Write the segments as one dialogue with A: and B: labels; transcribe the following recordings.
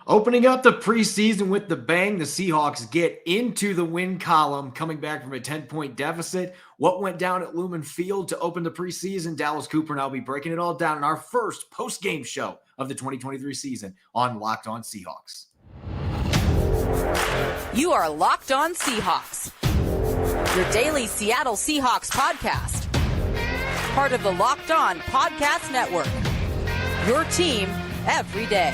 A: Opening up the preseason with the bang, the Seahawks get into the win column, coming back from a 10-point deficit. What went down at Lumen Field to open the preseason? Dallas Cooper and I'll be breaking it all down in our first post-game show of the 2023 season on Locked On Seahawks.
B: You are Locked On Seahawks, your daily Seattle Seahawks podcast. Part of the Locked On Podcast Network, your team every day.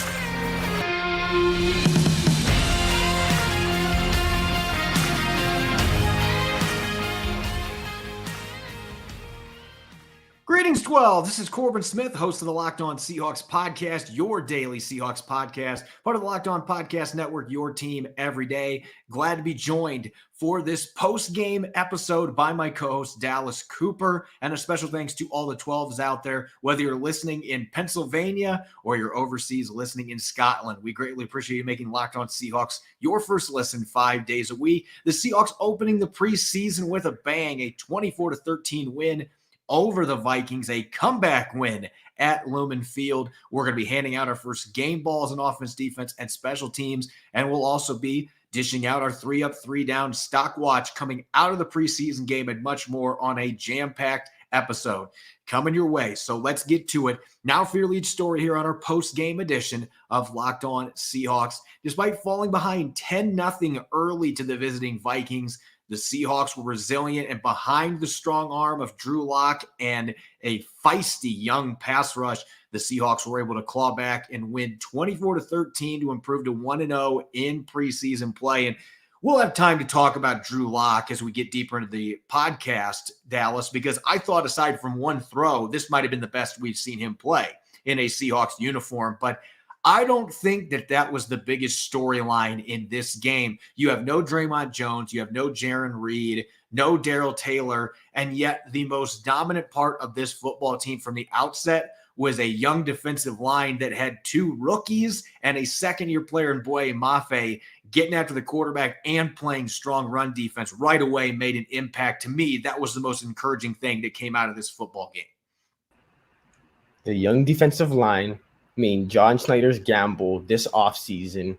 A: Greetings, 12. This is Corbin Smith, host of the Locked On Seahawks podcast, your daily Seahawks podcast, part of the Locked On Podcast Network, your team every day. Glad to be joined for this post-game episode by my co-host, Dallas Cooper, and a special thanks to all the 12s out there, whether you're listening in Pennsylvania or you're overseas listening in Scotland. We greatly appreciate you making Locked On Seahawks your first listen 5 days a week. The Seahawks opening the preseason with a bang, a 24-13 win over the Vikings, a comeback win at Lumen Field. We're going to be handing out our first game balls in offense, defense, and special teams, and we'll also be dishing out our 3-up, 3-down stock watch coming out of the preseason game and much more on a jam-packed episode coming your way. So let's get to it. Now for your lead story here on our post-game edition of Locked On Seahawks. Despite falling behind 10-0 early to the visiting Vikings, the Seahawks were resilient, and behind the strong arm of Drew Lock and a feisty young pass rush, the Seahawks were able to claw back and win 24-13 to improve to 1-0 in preseason play. And we'll have time to talk about Drew Lock as we get deeper into the podcast, Dallas, because I thought aside from one throw, this might have been the best we've seen him play in a Seahawks uniform. But I don't think that was the biggest storyline in this game. You have no Draymond Jones, you have no Jaron Reed, no Darrell Taylor, and yet the most dominant part of this football team from the outset was a young defensive line that had two rookies and a second-year player in Boye Mafe getting after the quarterback and playing strong run defense right away made an impact. To me, that was the most encouraging thing that came out of this football game.
C: The young defensive line, John Schneider's gamble this offseason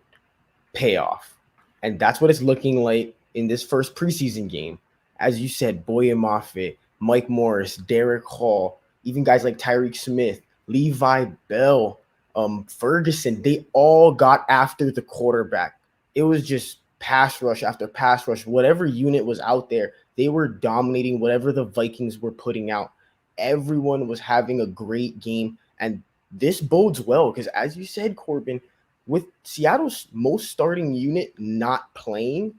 C: payoff. And that's what it's looking like in this first preseason game. As you said, Boye Mafe, Mike Morris, Derick Hall, even guys like Tyreek Smith, Levi Bell, Ferguson, they all got after the quarterback. It was just pass rush after pass rush. Whatever unit was out there, they were dominating whatever the Vikings were putting out. Everyone was having a great game, and this bodes well because, as you said, Corbin, with Seattle's most starting unit not playing,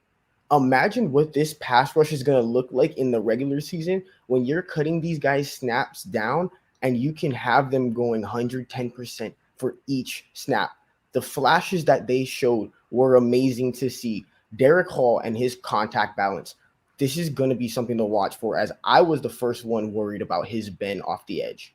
C: imagine what this pass rush is going to look like in the regular season when you're cutting these guys' snaps down and you can have them going 110% for each snap. The flashes that they showed were amazing to see. Derick Hall and his contact balance, this is going to be something to watch for, as I was the first one worried about his bend off the edge.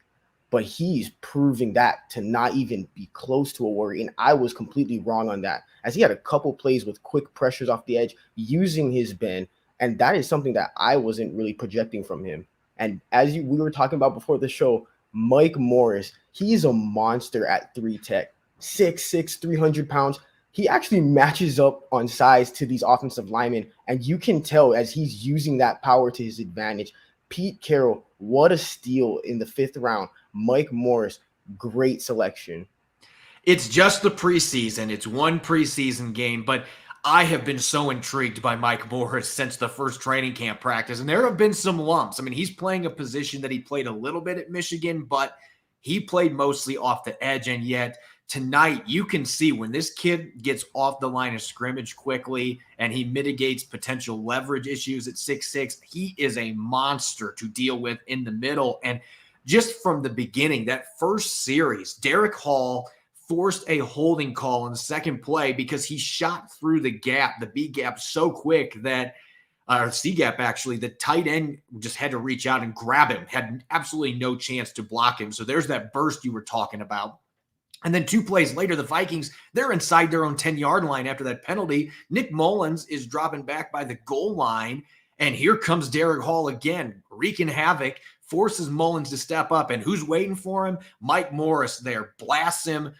C: But he's proving that to not even be close to a worry. And I was completely wrong on that, as he had a couple plays with quick pressures off the edge using his bend. And that is something that I wasn't really projecting from him. And as we were talking about before the show, Mike Morris, he's a monster at 3 tech, 6'6", 300 pounds. He actually matches up on size to these offensive linemen. And you can tell as he's using that power to his advantage. Pete Carroll, what a steal in the 5th round. Mike Morris, great selection.
A: It's just the preseason. It's one preseason game, but I have been so intrigued by Mike Morris since the first training camp practice, and there have been some lumps. He's playing a position that he played a little bit at Michigan, but he played mostly off the edge, and yet tonight you can see when this kid gets off the line of scrimmage quickly and he mitigates potential leverage issues at 6'6", he is a monster to deal with in the middle. And just from the beginning, that first series, Derick Hall forced a holding call in the second play because he shot through the gap, the B gap, so quick that, or C gap actually, the tight end just had to reach out and grab him, had absolutely no chance to block him. So there's that burst you were talking about. And then 2 plays later, the Vikings, they're inside their own 10-yard line after that penalty. Nick Mullins is dropping back by the goal line, and here comes Derick Hall again, wreaking havoc, forces Mullins to step up, and who's waiting for him? Mike Morris there, blasts him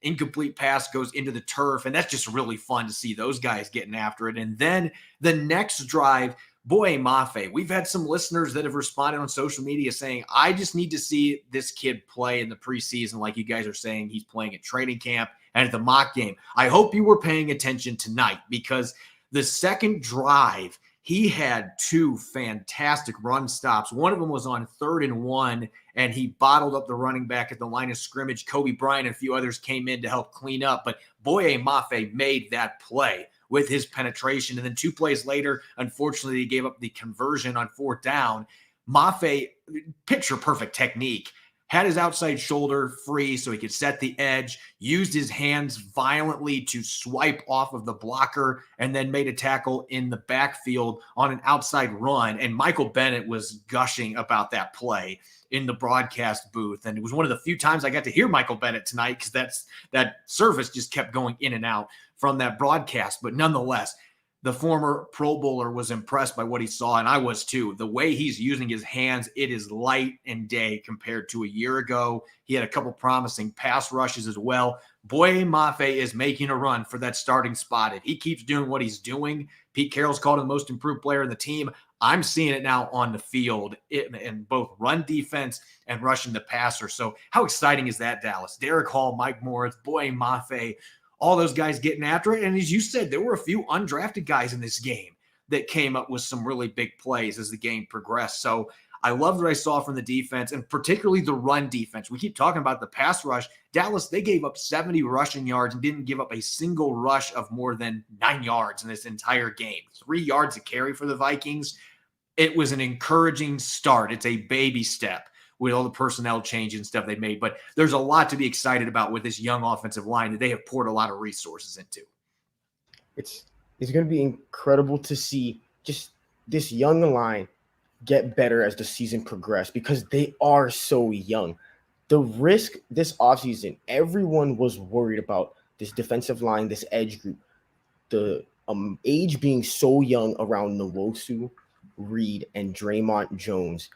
A: incomplete pass goes into the turf, and that's just really fun to see those guys getting after it. And then the next drive, Boye Mafe, we've had some listeners that have responded on social media saying, I just need to see this kid play in the preseason like you guys are saying he's playing at training camp and at the mock game. I hope you were paying attention tonight, because the second drive, he had two fantastic run stops. One of them was on 3rd and 1, and he bottled up the running back at the line of scrimmage. Kobe Bryant and a few others came in to help clean up, but Boye Mafe made that play with his penetration. And then 2 plays later, unfortunately, he gave up the conversion on 4th down. Mafe, picture perfect technique, had his outside shoulder free so he could set the edge, used his hands violently to swipe off of the blocker, and then made a tackle in the backfield on an outside run. And Michael Bennett was gushing about that play in the broadcast booth. And it was one of the few times I got to hear Michael Bennett tonight, because that service just kept going in and out from that broadcast. But nonetheless, the former Pro Bowler was impressed by what he saw, and I was too. The way he's using his hands, it is light and day compared to a year ago. He had a couple promising pass rushes as well. Boye Mafe is making a run for that starting spot. If he keeps doing what he's doing, Pete Carroll's called him the most improved player in the team. I'm seeing it now on the field in both run defense and rushing the passer. So how exciting is that, Dallas? Derick Hall, Mike Morris, Boye Mafe, all those guys getting after it. And as you said, there were a few undrafted guys in this game that came up with some really big plays as the game progressed. So I loved what I saw from the defense, and particularly the run defense. We keep talking about the pass rush. Dallas, they gave up 70 rushing yards and didn't give up a single rush of more than 9 yards in this entire game. 3 yards a carry for the Vikings. It was an encouraging start. It's a baby step with all the personnel change and stuff they made. But there's a lot to be excited about with this young offensive line that they have poured a lot of resources into.
C: It's going to be incredible to see just this young line get better as the season progressed, because they are so young. The risk this offseason, everyone was worried about this defensive line, this edge group, the age being so young around Nwosu, Reed, and Draymond Jones.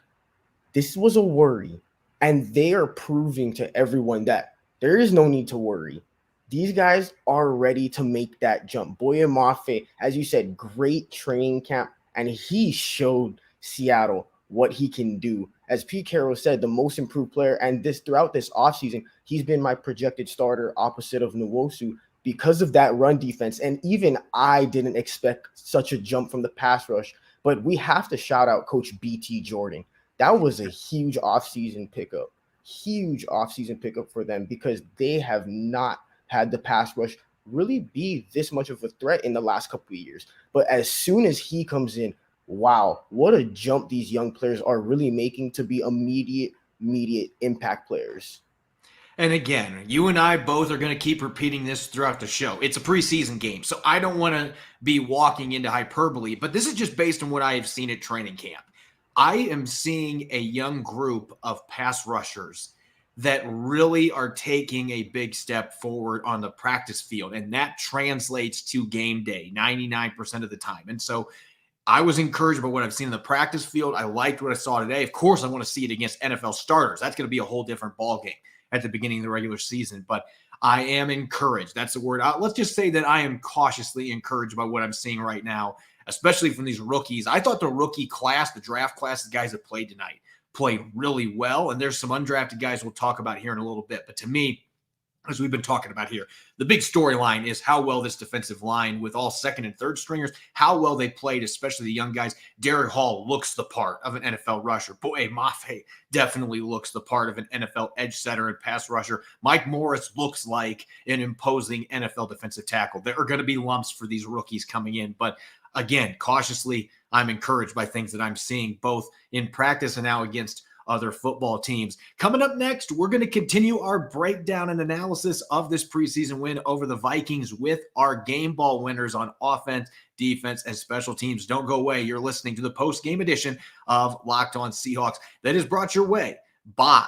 C: This was a worry, and they are proving to everyone that there is no need to worry. These guys are ready to make that jump. Boye Mafe, as you said, great training camp, and he showed Seattle what he can do. As Pete Carroll said, the most improved player, and throughout this offseason, he's been my projected starter opposite of Nwosu because of that run defense. And even I didn't expect such a jump from the pass rush, but we have to shout out Coach BT Jordan. That was a huge offseason pickup for them, because they have not had the pass rush really be this much of a threat in the last couple of years. But as soon as he comes in, wow, what a jump these young players are really making to be immediate impact players.
A: And again, you and I both are going to keep repeating this throughout the show. It's a preseason game, so I don't want to be walking into hyperbole, but this is just based on what I have seen at training camp. I am seeing a young group of pass rushers that really are taking a big step forward on the practice field, and that translates to game day 99% of the time. And so I was encouraged by what I've seen in the practice field. I liked what I saw today. Of course, I want to see it against NFL starters. That's going to be a whole different ballgame at the beginning of the regular season, but I am encouraged. That's the word. Let's just say that I am cautiously encouraged by what I'm seeing right now, especially from these rookies. I thought the rookie class, the draft class, the guys that played tonight, played really well. And there's some undrafted guys we'll talk about here in a little bit. But to me, as we've been talking about here, the big storyline is how well this defensive line, with all second and third stringers, how well they played, especially the young guys. Derick Hall looks the part of an NFL rusher. Boye Mafe definitely looks the part of an NFL edge setter and pass rusher. Mike Morris looks like an imposing NFL defensive tackle. There are going to be lumps for these rookies coming in, but again, cautiously, I'm encouraged by things that I'm seeing both in practice and now against other football teams. Coming up next, we're going to continue our breakdown and analysis of this preseason win over the Vikings with our game ball winners on offense, defense, and special teams. Don't go away. You're listening to the post-game edition of Locked On Seahawks that is brought your way by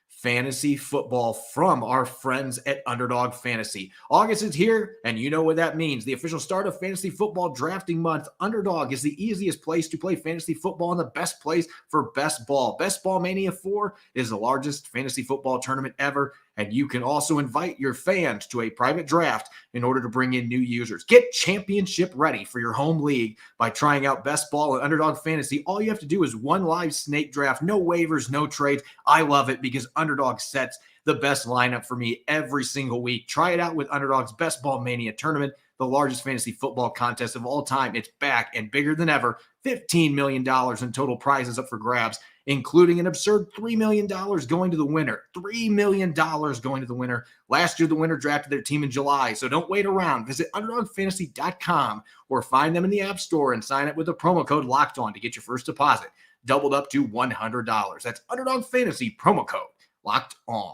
A: fantasy football from our friends at Underdog Fantasy. August is here, and you know what that means. The official start of fantasy football drafting month. Underdog is the easiest place to play fantasy football and the best place for best ball. Best Ball Mania 4 is the largest fantasy football tournament ever, And you can also invite your fans to a private draft in order to bring in new users. Get championship ready for your home league by trying out Best Ball and Underdog Fantasy. All you have to do is one live snake draft, no waivers, no trades. I love it because Underdog sets the best lineup for me every single week. Try it out with Underdog's Best Ball Mania tournament, the largest fantasy football contest of all time. It's back and bigger than ever. $15 million in total prizes up for grabs, including an absurd $3 million going to the winner. $3 million going to the winner. Last year, the winner drafted their team in July, so don't wait around. Visit UnderdogFantasy.com or find them in the App Store and sign up with the promo code LOCKEDON to get your first deposit doubled up to $100. That's Underdog Fantasy promo code LOCKEDON.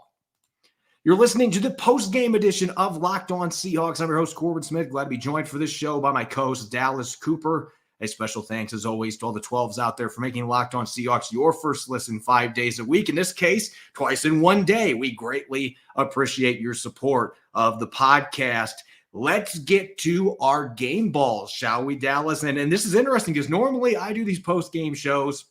A: You're listening to the post-game edition of Locked On Seahawks. I'm your host, Corbin Smith. Glad to be joined for this show by my co-host, Dallas Cooper. A special thanks, as always, to all the 12s out there for making Locked On Seahawks your first listen 5 days a week. In this case, twice in one day. We greatly appreciate your support of the podcast. Let's get to our game balls, shall we, Dallas? And this is interesting because normally I do these post-game shows.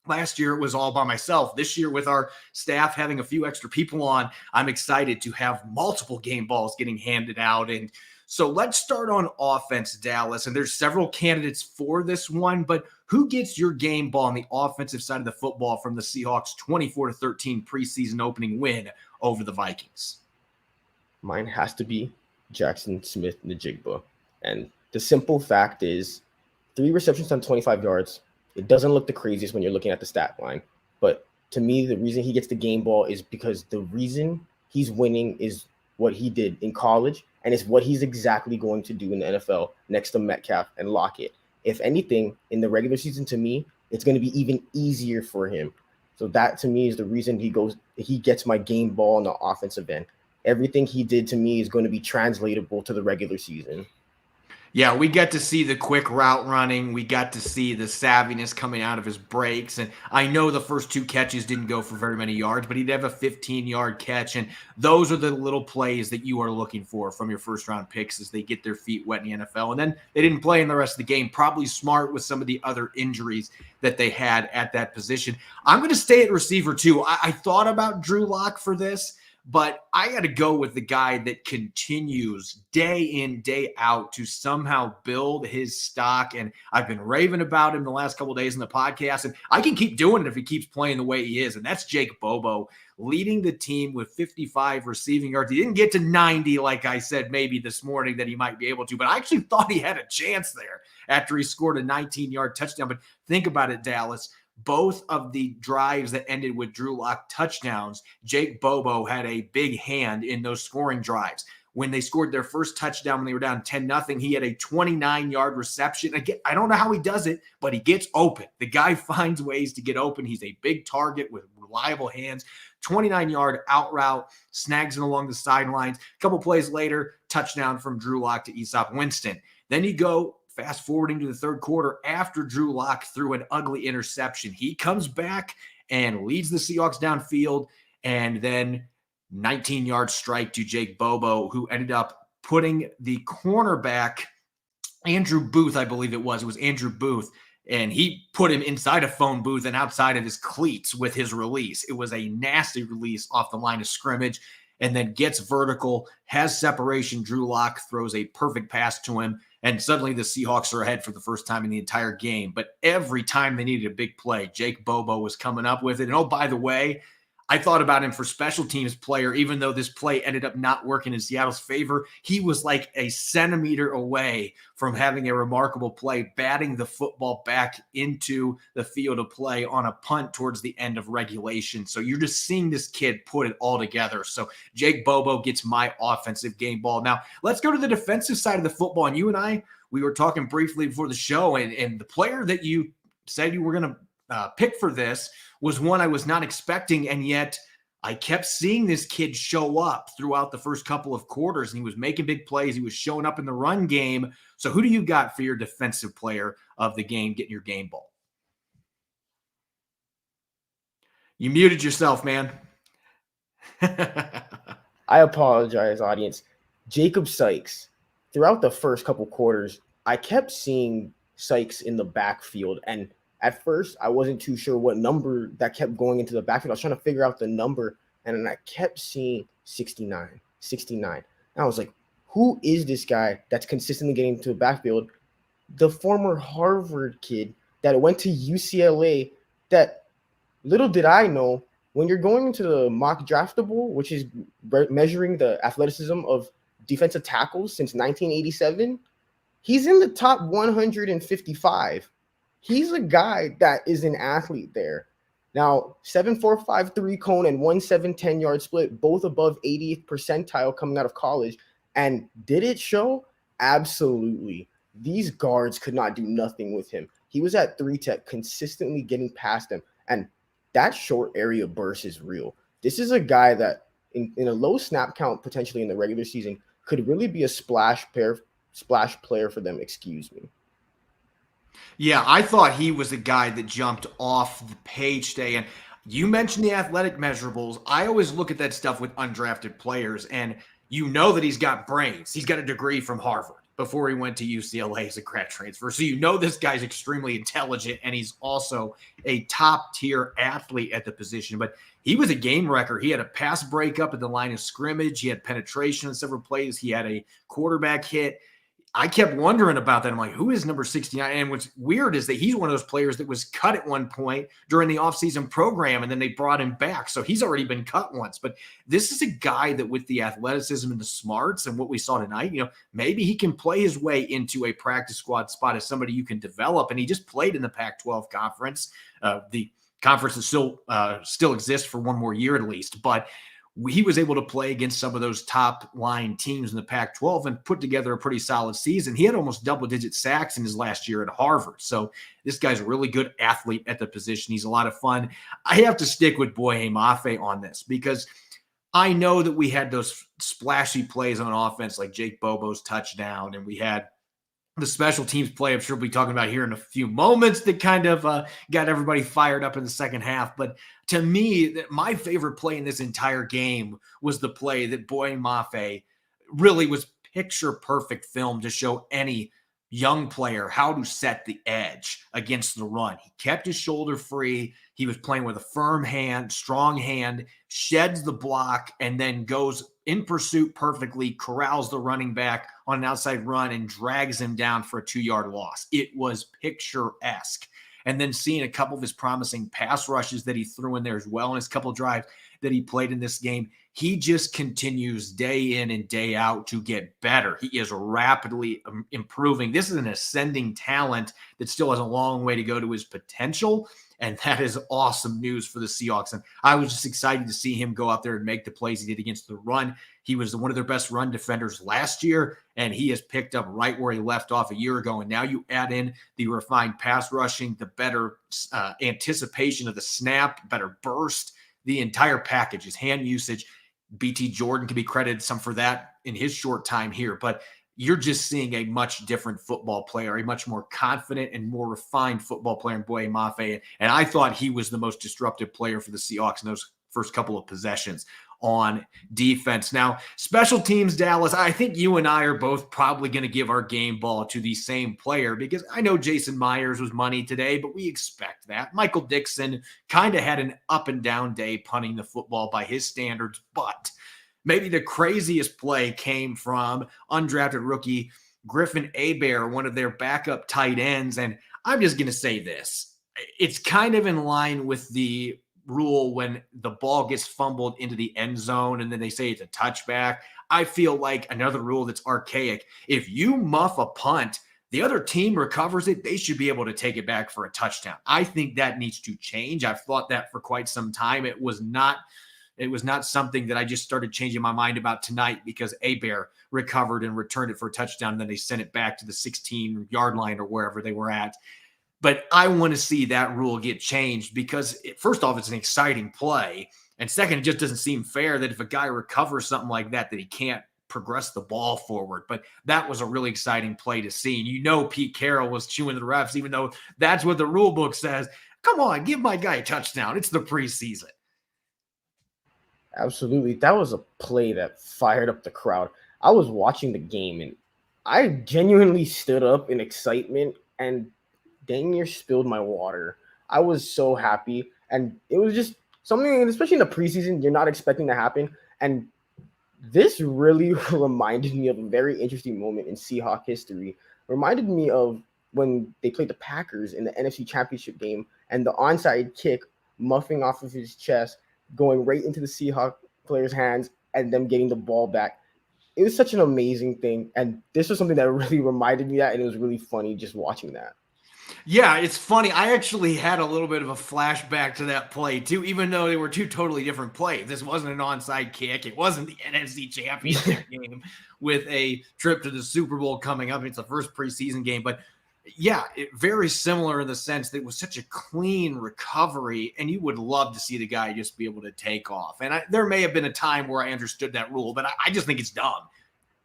A: Last year, it was all by myself. This year, with our staff having a few extra people on, I'm excited to have multiple game balls getting handed out. And so let's start on offense, Dallas. And there's several candidates for this one, but who gets your game ball on the offensive side of the football from the Seahawks' 24-13 preseason opening win over the Vikings?
C: Mine has to be Jackson Smith-Njigba. And the simple fact is 3 receptions on 25 yards. It doesn't look the craziest when you're looking at the stat line. But to me, the reason he gets the game ball is because the reason he's winning is what he did in college, and it's what he's exactly going to do in the NFL next to Metcalf and Lockett. If anything, in the regular season, to me, it's going to be even easier for him. So that, to me, is the reason he gets my game ball on the offensive end. Everything he did to me is going to be translatable to the regular season.
A: Yeah, we got to see the quick route running. We got to see the savviness coming out of his breaks. And I know the first 2 catches didn't go for very many yards, but he'd have a 15-yard catch. And those are the little plays that you are looking for from your first-round picks as they get their feet wet in the NFL. And then they didn't play in the rest of the game. Probably smart with some of the other injuries that they had at that position. I'm going to stay at receiver, too. I thought about Drew Lock for this, but I got to go with the guy that continues day in, day out to somehow build his stock. And I've been raving about him the last couple of days in the podcast, and I can keep doing it if he keeps playing the way he is. And that's Jake Bobo, leading the team with 55 receiving yards. He didn't get to 90, like I said, maybe this morning that he might be able to, but I actually thought he had a chance there after he scored a 19-yard touchdown. But think about it, Dallas. Both of the drives that ended with Drew Lock touchdowns, Jake Bobo had a big hand in those scoring drives. When they scored their first touchdown when they were down 10-0, he had a 29-yard reception. Again, I don't know how he does it, but he gets open. The guy finds ways to get open. He's a big target with reliable hands. 29-yard out route, snags it along the sidelines. A couple plays later, touchdown from Drew Lock to Easop Winston. Then you go fast forwarding to the third quarter after Drew Lock threw an ugly interception. He comes back and leads the Seahawks downfield, and then 19-yard strike to Jake Bobo, who ended up putting the cornerback, Andrew Booth, I believe it was Andrew Booth, and he put him inside a phone booth and outside of his cleats with his release. It was a nasty release off the line of scrimmage, and then gets vertical, has separation. Drew Lock throws a perfect pass to him, and suddenly the Seahawks are ahead for the first time in the entire game. But every time they needed a big play, Jake Bobo was coming up with it. And oh, by the way, I thought about him for special teams player, even though this play ended up not working in Seattle's favor. He was like a centimeter away from having a remarkable play, batting the football back into the field of play on a punt towards the end of regulation. So you're just seeing this kid put it all together. So Jake Bobo gets my offensive game ball. Now, let's go to the defensive side of the football. And you and I, we were talking briefly before the show, and the player that you said you were going to pick for this was one I was not expecting, and yet I kept seeing this kid show up throughout the first couple of quarters, and he was making big plays. He was showing up in the run game. So who do you got for your defensive player of the game getting your game ball? You muted yourself, man.
C: I apologize, audience. Jacob Sykes. Throughout the first couple quarters, I kept seeing Sykes in the backfield, and at first, I wasn't too sure what number that kept going into the backfield. I was trying to figure out the number, and then I kept seeing 69, 69. And I was like, who is this guy that's consistently getting to the backfield? The former Harvard kid that went to UCLA, that little did I know, when you're going into the mock draftable, which is measuring the athleticism of defensive tackles since 1987, he's in the top 155. He's a guy that is an athlete there. Now, 7.453 cone and 1.710 yard split, both above 80th percentile coming out of college. And did it show? Absolutely. These guards could not do nothing with him. He was at 3-tech, consistently getting past them. And that short area burst is real. This is a guy that in a low snap count, potentially in the regular season, could really be a splash player for them. Excuse me.
A: Yeah, I thought he was a guy that jumped off the page today. And you mentioned the athletic measurables. I always look at that stuff with undrafted players, and you know that he's got brains. He's got a degree from Harvard before he went to UCLA as a grad transfer. So you know this guy's extremely intelligent, and he's also a top-tier athlete at the position. But he was a game wrecker. He had a pass breakup at the line of scrimmage. He had penetration in several plays. He had a quarterback hit. I kept wondering about that. I'm like, who is number 69? And what's weird is that he's one of those players that was cut at one point during the offseason program, and then they brought him back. So he's already been cut once. But this is a guy that with the athleticism and the smarts and what we saw tonight, maybe he can play his way into a practice squad spot as somebody you can develop. And he just played in the Pac-12 conference. The conference is still exists for one more year at least. But he was able to play against some of those top line teams in the Pac-12 and put together a pretty solid season. He had almost double-digit sacks in his last year at Harvard. So this guy's a really good athlete at the position. He's a lot of fun. I have to stick with Boye Mafe on this because I know that we had those splashy plays on offense like Jake Bobo's touchdown, and we had the special teams play I'm sure we'll be talking about here in a few moments that kind of got everybody fired up in the second half. But to me, my favorite play in this entire game was the play that Boye Mafe really was picture perfect film to show any young player how to set the edge against the run. He kept his shoulder free. He was playing with a firm hand, strong hand, sheds the block, and then goes in pursuit perfectly, corrals the running back on an outside run and drags him down for a 2-yard loss. It was picturesque. And then seeing a couple of his promising pass rushes that he threw in there as well in his couple of drives that he played in this game, he just continues day in and day out to get better. He is rapidly improving. This is an ascending talent that still has a long way to go to his potential. And that is awesome news for the Seahawks. And I was just excited to see him go out there and make the plays he did against the run. He was one of their best run defenders last year, and he has picked up right where he left off a year ago. And now you add in the refined pass rushing, the better anticipation of the snap, better burst, the entire package, his hand usage. BT Jordan can be credited some for that in his short time here, but you're just seeing a much different football player, a much more confident and more refined football player in Boye Mafe. And I thought he was the most disruptive player for the Seahawks in those first couple of possessions on defense. Now, special teams, Dallas, I think you and I are both probably going to give our game ball to the same player because I know Jason Myers was money today, but we expect that. Michael Dixon kind of had an up and down day punting the football by his standards, but maybe the craziest play came from undrafted rookie Griffin Hebert, one of their backup tight ends. And I'm just going to say this. It's kind of in line with the rule when the ball gets fumbled into the end zone and then they say it's a touchback. I feel like another rule that's archaic. If you muff a punt, the other team recovers it, they should be able to take it back for a touchdown. I think that needs to change. I've thought that for quite some time. It was not something that I just started changing my mind about tonight because Hebert recovered and returned it for a touchdown, and then they sent it back to the 16-yard line or wherever they were at. But I want to see that rule get changed because, first off, it's an exciting play. And second, it just doesn't seem fair that if a guy recovers something like that, that he can't progress the ball forward. But that was a really exciting play to see. And Pete Carroll was chewing the refs, even though that's what the rule book says. Come on, give my guy a touchdown. It's the preseason.
C: Absolutely. That was a play that fired up the crowd. I was watching the game, and I genuinely stood up in excitement and dang near spilled my water. I was so happy, and it was just something, especially in the preseason, you're not expecting to happen. And This really reminded me of a very interesting moment in Seahawk history. Reminded me of when they played the Packers in the NFC Championship game and the onside kick muffing off of his chest, going right into the Seahawk player's hands and them getting the ball back. It was such an amazing thing. And this was something that really reminded me of that. And it was really funny just watching that.
A: Yeah, it's funny. I actually had a little bit of a flashback to that play too, even though they were two totally different plays. This wasn't an onside kick. It wasn't the NFC Championship game with a trip to the Super Bowl coming up. It's the first preseason game, but yeah, very similar in the sense that it was such a clean recovery, and you would love to see the guy just be able to take off. And there may have been a time where I understood that rule, but I just think it's dumb.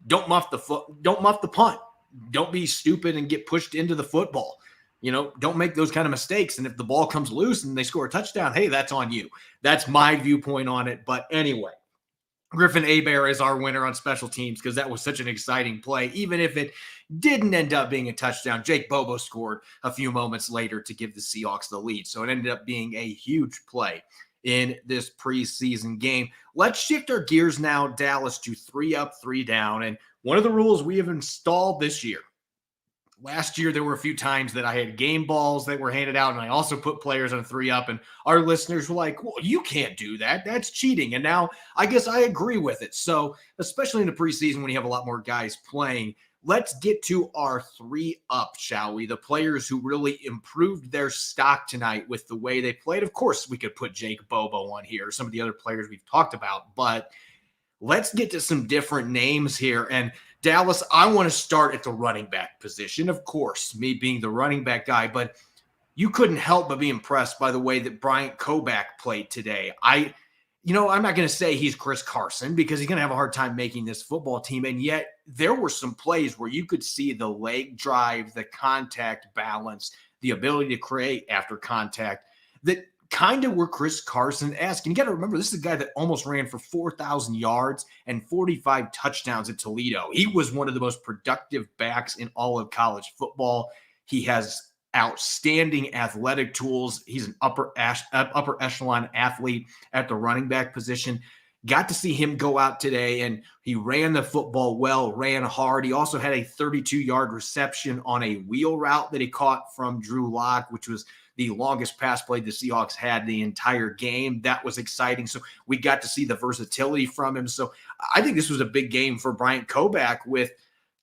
A: Don't muff the punt. Don't be stupid and get pushed into the football. Don't make those kind of mistakes. And if the ball comes loose and they score a touchdown, hey, that's on you. That's my viewpoint on it. But anyway, Griffin Hebert is our winner on special teams because that was such an exciting play. Even if it didn't end up being a touchdown, Jake Bobo scored a few moments later to give the Seahawks the lead. So it ended up being a huge play in this preseason game. Let's shift our gears now, Dallas, to 3 up, 3 down. And one of the rules we have installed this year. Last year, there were a few times that I had game balls that were handed out, and I also put players on a 3 up, and our listeners were like, well, you can't do that. That's cheating. And now I guess I agree with it. So especially in the preseason when you have a lot more guys playing, let's get to our 3 up, shall we? The players who really improved their stock tonight with the way they played. Of course, we could put Jake Bobo on here, some of the other players we've talked about, but let's get to some different names here. And Dallas, I want to start at the running back position. Of course, me being the running back guy, but you couldn't help but be impressed by the way that Bryant Koback played today. I'm not going to say he's Chris Carson because he's going to have a hard time making this football team. And yet there were some plays where you could see the leg drive, the contact balance, the ability to create after contact that kind of were Chris Carson-esque. And you got to remember, this is a guy that almost ran for 4,000 yards and 45 touchdowns at Toledo. He was one of the most productive backs in all of college football. He has outstanding athletic tools. He's an upper echelon athlete at the running back position. Got to see him go out today, and he ran the football well, ran hard. He also had a 32-yard reception on a wheel route that he caught from Drew Lock, which was the longest pass play the Seahawks had the entire game. That was exciting. So we got to see the versatility from him. So I think this was a big game for Bryant Koback with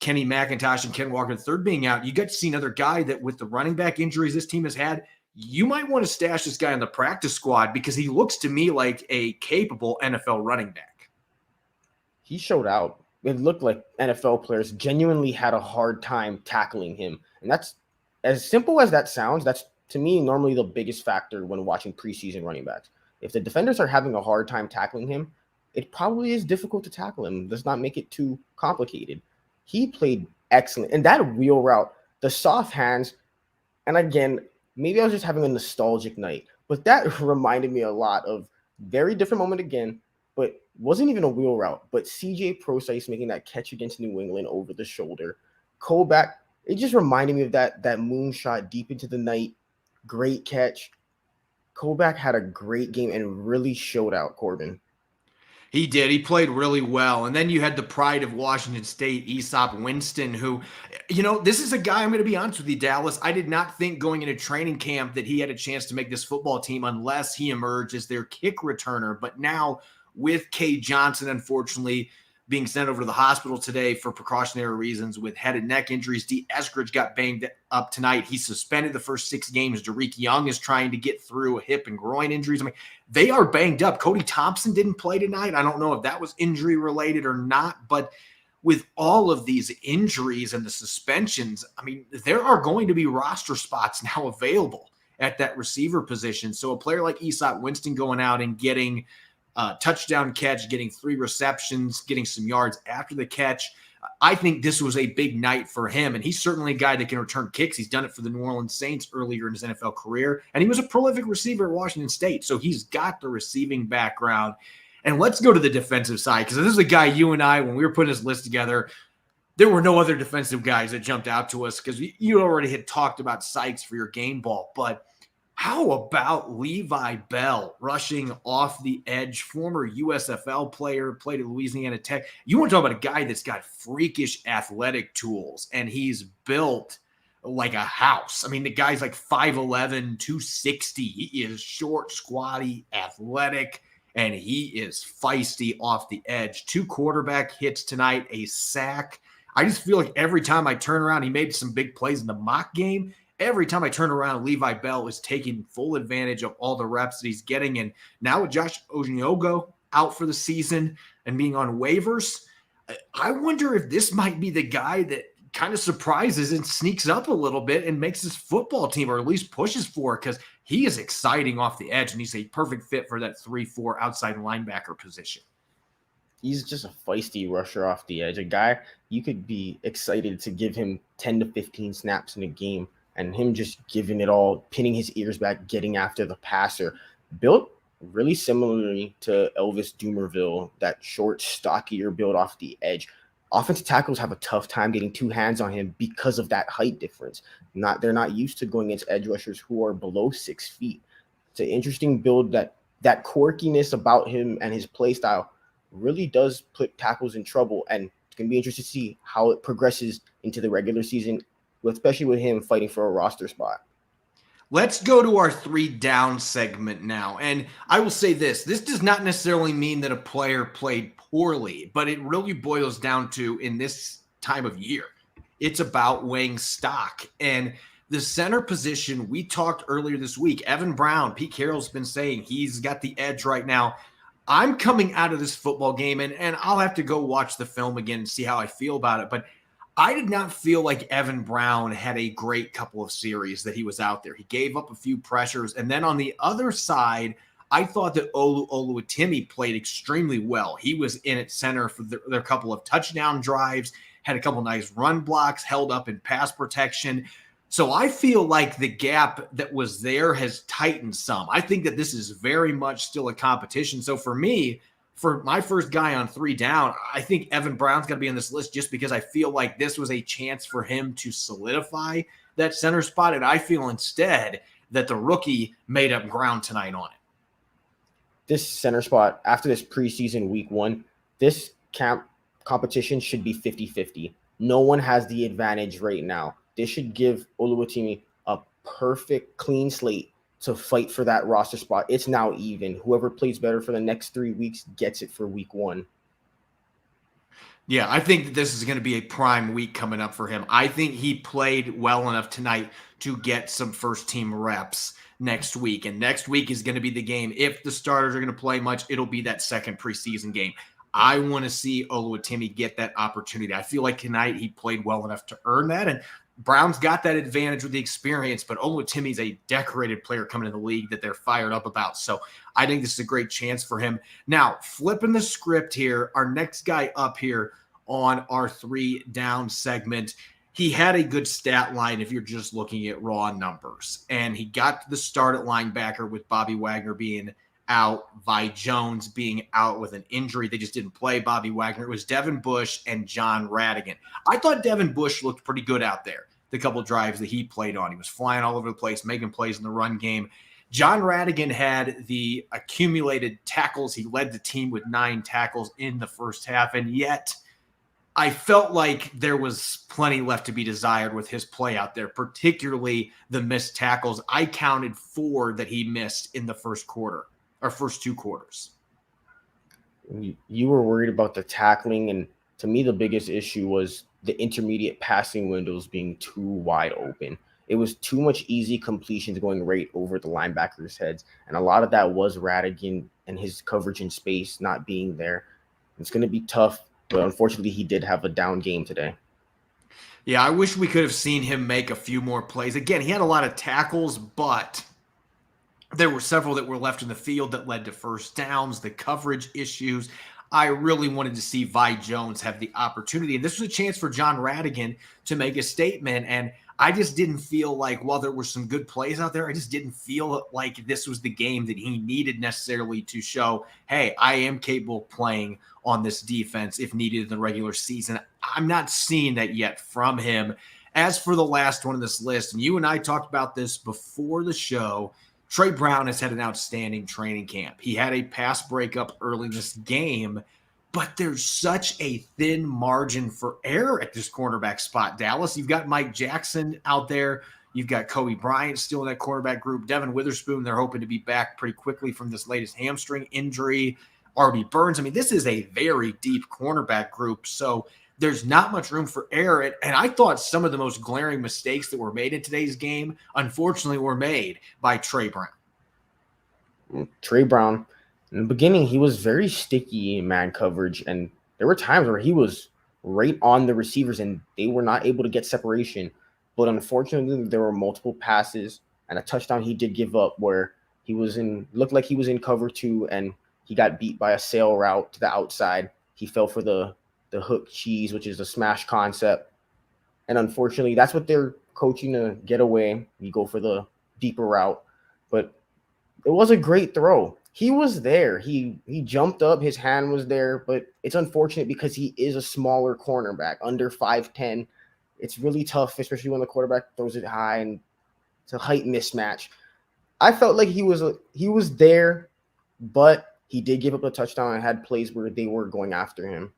A: Kenny McIntosh and Ken Walker III being out. You got to see another guy that with the running back injuries this team has had, you might want to stash this guy on the practice squad because he looks to me like a capable NFL running back.
C: He showed out. It looked like NFL players genuinely had a hard time tackling him. And that's as simple as that sounds. That's, to me, normally the biggest factor when watching preseason running backs. If the defenders are having a hard time tackling him, it probably is difficult to tackle him. Let's not make it too complicated. He played excellent. And that wheel route, the soft hands, and again, maybe I was just having a nostalgic night, but that reminded me a lot of very different moment again, but wasn't even a wheel route, but CJ Prosise making that catch against New England over the shoulder. Koback, it just reminded me of that moonshot deep into the night. Great catch. Koback had a great game and really showed out, Corbin.
A: He did. He played really well. And then you had the pride of Washington State, Aesop Winston, who, this is a guy, I'm going to be honest with you, Dallas. I did not think going into training camp that he had a chance to make this football team unless he emerged as their kick returner. But now with Kay Johnson, unfortunately, being sent over to the hospital today for precautionary reasons with head and neck injuries. D. Eskridge got banged up tonight. He's suspended the first 6 games. Derick Young is trying to get through hip and groin injuries. I mean, they are banged up. Cody Thompson didn't play tonight. I don't know if that was injury related or not, but with all of these injuries and the suspensions, I mean, there are going to be roster spots now available at that receiver position. So a player like Aesop Winston going out and getting touchdown catch, getting 3 receptions, getting some yards after the catch. I think this was a big night for him, and he's certainly a guy that can return kicks. He's done it for the New Orleans Saints earlier in his NFL career, and he was a prolific receiver at Washington State, so he's got the receiving background. And let's go to the defensive side, because this is a guy you and I, when we were putting this list together, there were no other defensive guys that jumped out to us because you already had talked about Sykes for your game ball, but How about Levi Bell rushing off the edge, former USFL player, played at Louisiana Tech? You want to talk about a guy that's got freakish athletic tools, and he's built like a house. I mean, the guy's like 5'11", 260. He is short, squatty, athletic, and he is feisty off the edge. 2 quarterback hits tonight, a sack. I just feel like every time I turn around, he made some big plays in the mock game. Every time I turn around, Levi Bell is taking full advantage of all the reps that he's getting. And now with Josh Ojiniogo out for the season and being on waivers, I wonder if this might be the guy that kind of surprises and sneaks up a little bit and makes his football team, or at least pushes for it, because he is exciting off the edge, and he's a perfect fit for that 3-4 outside linebacker position.
C: He's just a feisty rusher off the edge, a guy you could be excited to give him 10 to 15 snaps in a game, and him just giving it all, pinning his ears back, getting after the passer. Built really similarly to Elvis Dumervil, that short, stockier build off the edge. Offensive tackles have a tough time getting 2 hands on him because of that height difference. They're not used to going against edge rushers who are below 6 feet. It's an interesting build. That quirkiness about him and his play style really does put tackles in trouble, and it's going to be interesting to see how it progresses into the regular season, especially with him fighting for a roster spot.
A: Let's go to our 3 down segment now. And I will say this does not necessarily mean that a player played poorly, but it really boils down to, in this time of year, it's about weighing stock. And the center position, we talked earlier this week, Evan Brown, Pete Carroll's been saying he's got the edge right now. I'm coming out of this football game, and I'll have to go watch the film again and see how I feel about it. But I did not feel like Evan Brown had a great couple of series that he was out there. He gave up a few pressures. And then on the other side, I thought that Oluwatimi played extremely well. He was in at center for their couple of touchdown drives, had a couple nice run blocks, held up in pass protection. So I feel like the gap that was there has tightened some. I think that this is very much still a competition. So for me, for my first guy on 3 down, I think Evan Brown's going to be on this list just because I feel like this was a chance for him to solidify that center spot. And I feel instead that the rookie made up ground tonight on it.
C: This center spot, after this preseason week 1, this competition should be 50-50. No one has the advantage right now. This should give Oluwatimi a perfect clean slate to fight for that roster spot. It's now even. Whoever plays better for the next 3 weeks gets it for week 1.
A: Yeah, I think that this is going to be a prime week coming up for him. I think he played well enough tonight to get some first-team reps next week. And next week is going to be the game. If the starters are going to play much, it'll be that second preseason game. I want to see Oluwatimi get that opportunity. I feel like tonight he played well enough to earn that. And Brown's got that advantage with the experience, but Oluwatimi's a decorated player coming in the league that they're fired up about. So I think this is a great chance for him. Now, flipping the script here, our next guy up here on our 3 down segment, he had a good stat line if you're just looking at raw numbers. And he got the start at linebacker with Bobby Wagner being out, Vi Jones being out with an injury. They just didn't play Bobby Wagner. It was Devin Bush and John Radigan. I thought Devin Bush looked pretty good out there the couple drives that he played on. He was flying all over the place, making plays in the run game. John Radigan had the accumulated tackles. He led the team with 9 tackles in the first half, and yet I felt like there was plenty left to be desired with his play out there, particularly the missed tackles. I counted 4 that he missed in the first quarter, or first 2 quarters.
C: You were worried about the tackling, and to me, the biggest issue was the intermediate passing windows being too wide open. It was too much easy completions going right over the linebackers' heads, and a lot of that was Radigan and his coverage in space not being there. It's going to be tough, but unfortunately, he did have a down game today.
A: Yeah, I wish we could have seen him make a few more plays. Again, he had a lot of tackles, but there were several that were left in the field that led to first downs, the coverage issues. I really wanted to see Vi Jones have the opportunity. And this was a chance for John Radigan to make a statement. And I just didn't feel like, while there were some good plays out there, I just didn't feel like this was the game that he needed necessarily to show, hey, I am capable of playing on this defense if needed in the regular season. I'm not seeing that yet from him. As for the last one on this list, and you and I talked about this before the show, Trey Brown has had an outstanding training camp. He had a pass breakup early in this game, but there's such a thin margin for error at this cornerback spot, Dallas. You've got Mike Jackson out there. You've got Kobe Bryant still in that cornerback group. Devin Witherspoon, they're hoping to be back pretty quickly from this latest hamstring injury. RB Burns. I mean, this is a very deep cornerback group, so there's not much room for error. And I thought some of the most glaring mistakes that were made in today's game, unfortunately, were made by Trey Brown.
C: Trey Brown, in the beginning, he was very sticky in man coverage, and there were times where he was right on the receivers and they were not able to get separation. But unfortunately, there were multiple passes and a touchdown he did give up where he looked like he was in cover 2 and he got beat by a sail route to the outside. He fell for the hook cheese, which is the smash concept. And unfortunately, that's what they're coaching to get away. You go for the deeper route. But it was a great throw. He was there. He jumped up. His hand was there. But it's unfortunate because he is a smaller cornerback, under 5'10". It's really tough, especially when the quarterback throws it high and it's a height mismatch. I felt like he was there, but he did give up a touchdown and had plays where they were going after him.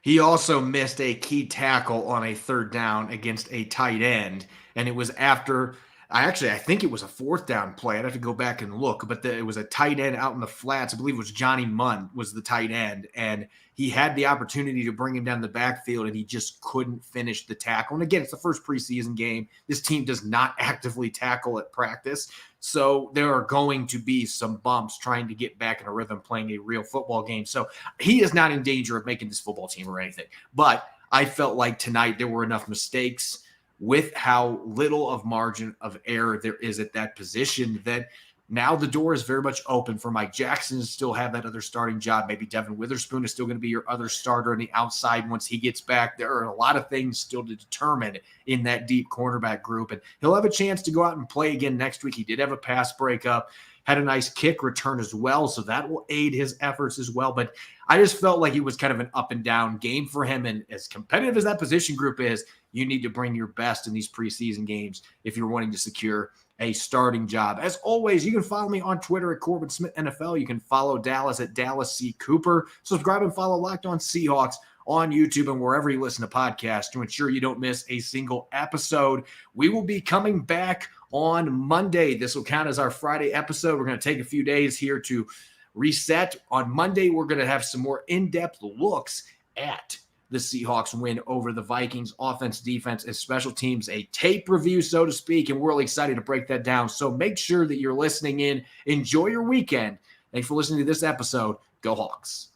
A: He also missed a key tackle on a third down against a tight end, and it was after I think it was a fourth down play. I'd have to go back and look, but it was a tight end out in the flats. I believe it was Johnny Munn was the tight end, and he had the opportunity to bring him down the backfield, and he just couldn't finish the tackle. And again, it's the first preseason game. This team does not actively tackle at practice, so there are going to be some bumps trying to get back in a rhythm playing a real football game. So he is not in danger of making this football team or anything. But I felt like tonight there were enough mistakes with how little of margin of error there is at that position that now the door is very much open for Mike Jackson to still have that other starting job. Maybe Devin Witherspoon is still going to be your other starter on the outside once he gets back. There are a lot of things still to determine in that deep cornerback group, and he'll have a chance to go out and play again next week. He did have a pass breakup, had a nice kick return as well, so that will aid his efforts as well. But I just felt like it was kind of an up and down game for him, and as competitive as that position group is, you need to bring your best in these preseason games if you're wanting to secure a starting job. As always, you can follow me on Twitter at Corbin Smith NFL. You can follow Dallas at Dallas C. Cooper. Subscribe and follow Locked On Seahawks on YouTube and wherever you listen to podcasts to ensure you don't miss a single episode. We will be coming back on Monday. This will count as our Friday episode. We're going to take a few days here to reset. On Monday, we're going to have some more in-depth looks at the Seahawks win over the Vikings, offense, defense, and special teams, a tape review, so to speak, and we're really excited to break that down. So make sure that you're listening in. Enjoy your weekend. Thanks for listening to this episode. Go Hawks.